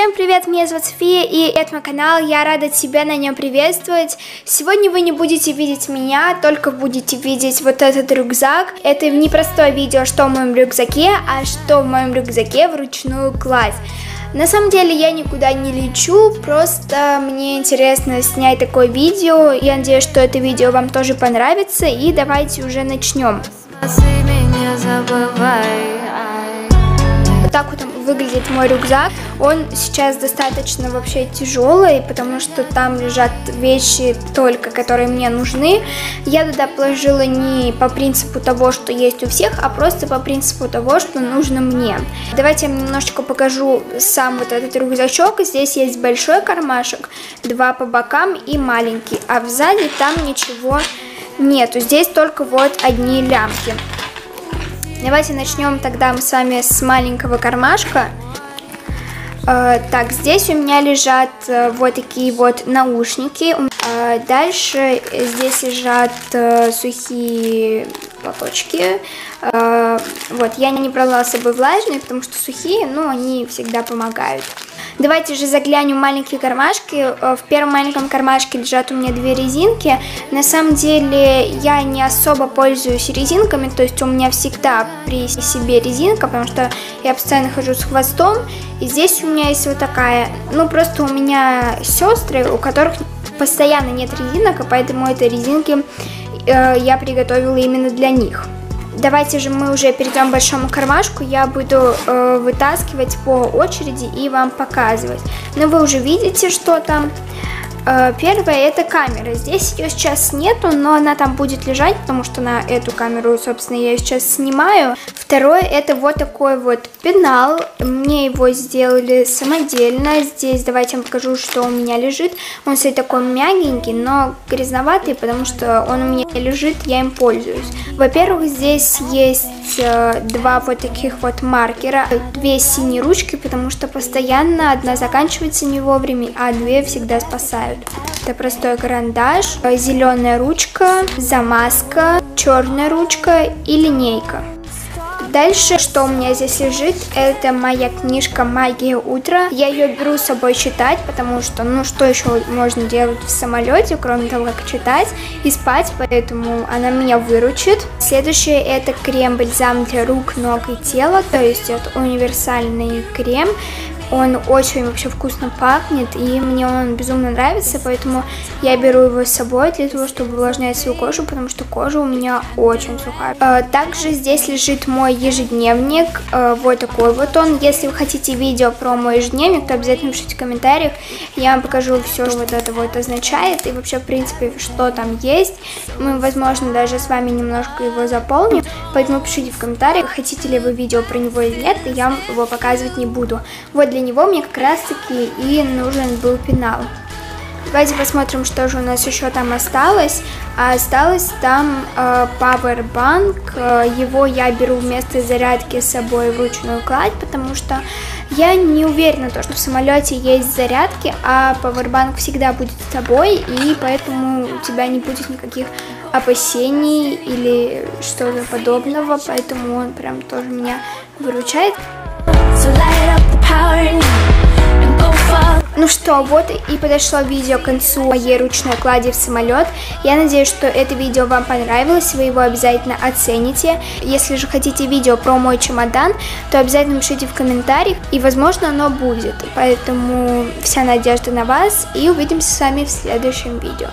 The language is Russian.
Всем привет, меня зовут София, и это мой канал, я рада тебя на нем приветствовать. Сегодня вы не будете видеть меня, только будете видеть вот этот рюкзак. Это не простое видео, что в моем рюкзаке, а что в моем рюкзаке вручную кладь. На самом деле я никуда не лечу, просто мне интересно снять такое видео. Я надеюсь, что это видео вам тоже понравится, и давайте уже начнем. Вот так вот выглядит мой рюкзак. Он сейчас достаточно вообще тяжелый, потому что там лежат вещи только, которые мне нужны. Я туда положила не по принципу того, что есть у всех, а просто по принципу того, что нужно мне. Давайте я вам немножечко покажу сам вот этот рюкзачок. Здесь есть большой кармашек, два по бокам и маленький, а сзади там ничего нету. Здесь только вот одни лямки. Давайте начнем тогда мы с вами с маленького кармашка. Так, здесь у меня лежат вот такие вот наушники. Дальше здесь лежат сухие платочки. Вот, я не брала с собой влажные, потому что сухие, но они всегда помогают. Давайте же заглянем в маленькие кармашки. В первом маленьком кармашке лежат у меня две резинки. На самом деле я не особо пользуюсь резинками, то есть у меня всегда при себе резинка, потому что я постоянно хожу с хвостом. И здесь у меня есть вот такая, ну просто у меня сестры, у которых постоянно нет резинок, и поэтому эти резинки я приготовила именно для них. Давайте же мы уже перейдем к большому кармашку, я буду вытаскивать по очереди и вам показывать. Но вы уже видите, что там. Первое — это камера. Здесь ее сейчас нету, но она там будет лежать, потому что на эту камеру, собственно, я ее сейчас снимаю. Второе — это вот такой вот пенал. Мне его сделали самодельно. Здесь давайте я вам покажу, что у меня лежит. Он, кстати, такой мягенький, но грязноватый, потому что он у меня лежит, я им пользуюсь. Во-первых, здесь есть два вот таких вот маркера, две синие ручки, потому что постоянно одна заканчивается не вовремя, а две всегда спасают. Это простой карандаш, зеленая ручка, замазка, черная ручка и линейка. Дальше, что у меня здесь лежит, это моя книжка «Магия утра». Я ее беру с собой читать, потому что, ну, что еще можно делать в самолете, кроме того, как читать и спать, поэтому она меня выручит. Следующее — это крем-бальзам для рук, ног и тела, то есть это универсальный крем. Он очень вообще вкусно пахнет, и мне он безумно нравится, поэтому я беру его с собой для того, чтобы увлажнять свою кожу, потому что кожа у меня очень сухая. Также здесь лежит мой ежедневник, вот такой вот он. Если вы хотите видео про мой ежедневник, то обязательно пишите в комментариях, я вам покажу все, что вот это вот означает, и вообще, в принципе, что там есть. Мы, возможно, даже с вами немножко его заполним, поэтому пишите в комментариях, хотите ли вы видео про него или нет, и я вам его показывать не буду. Вот для него мне как раз таки и нужен был пенал. Давайте посмотрим, что же у нас еще там осталось. Осталось там Powerbank. Его я беру вместо зарядки с собой в ручную кладь, потому что я не уверена, что в самолете есть зарядки, а Powerbank всегда будет с тобой, и поэтому у тебя не будет никаких опасений или что-то подобного, поэтому он прям тоже меня выручает. Ну что, вот и подошло видео к концу моей ручной клади в самолет. Я надеюсь, что это видео вам понравилось, вы его обязательно оцените. Если же хотите видео про мой чемодан, то обязательно пишите в комментариях, и возможно оно будет. Поэтому вся надежда на вас, и увидимся с вами в следующем видео.